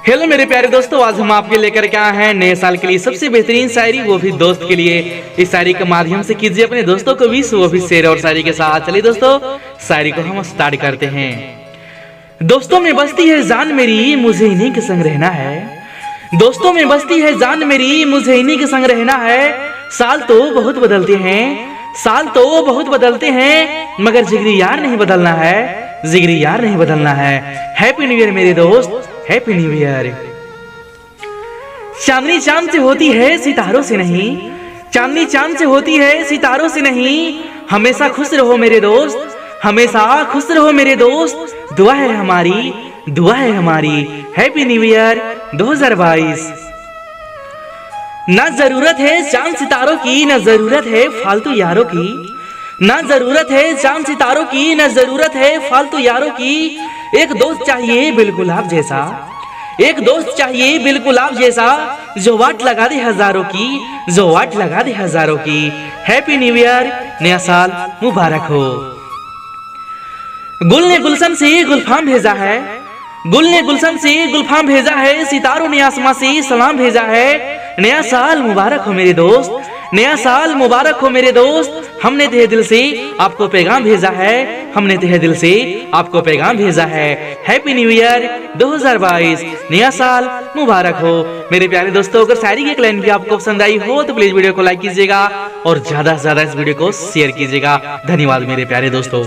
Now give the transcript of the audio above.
Hello मेरे प्यारे दोस्तों, आज हम आपके लेकर के आए हैं नए साल के लिए सबसे बेहतरीन शायरी, वो भी दोस्त के लिए। इस शायरी के माध्यम से कीजिए अपने दोस्तों को विश, वो भी शेर और शायरी के साथ। चलिए दोस्तों, शायरी को हम स्टार्ट करते हैं। दोस्तों में बसती है जान मेरी, मुझे इन्हीं के संग रहना है। दोस्तों में बसती है जान मेरी, मुझे इन्हीं के संग रहना है। साल तो बहुत बदलते हैं, साल तो बहुत बदलते हैं, मगर जिगरी यार नहीं बदलना है, जिगरी यार नहीं बदलना है। हैप्पी न्यू ईयर मेरे दोस्त, हैप्पी न्यू ईयर। चांदनी चांद से होती है सितारों से नहीं, चांदनी चांद से होती है सितारों से नहीं। हमेशा खुश रहो मेरे दोस्त, हमेशा खुश रहो मेरे दोस्त। दुआ है हमारी, दुआ है हमारी। Happy new year 2022। ना जरूरत है चांद सितारों की, ना जरूरत है फालतू यारों की। ना जरूरत है चांद सितारों की, ना जरूरत है फालतू यारों की। एक दोस्त चाहिए बिल्कुल आप जैसा, एक दोस्त चाहिए बिल्कुल आप जैसा, जो वाट लगा दे हजारों की, जो वाट लगा दे हजारों की। हैप्पी न्यू ईयर, नया साल मुबारक हो। गुल ने गुलशन से गुलफाम भेजा है, गुल ने गुलशन से गुलफाम भेजा है। सितारों ने आसमां से सलाम भेजा है। नया साल मुबारक हो मेरे दोस्त, नया साल मुबारक हो मेरे दोस्त। हमने तहे दिल से आपको पैगाम भेजा है, हमने तहे दिल से आपको पैगाम भेजा है। हैप्पी न्यू ईयर 2022, नया साल मुबारक हो। मेरे प्यारे दोस्तों, अगर शायरी की एक लाइन भी आपको पसंद आई हो तो प्लीज वीडियो को लाइक कीजिएगा और ज्यादा से ज्यादा इस वीडियो को शेयर कीजिएगा। धन्यवाद मेरे प्यारे दोस्तों।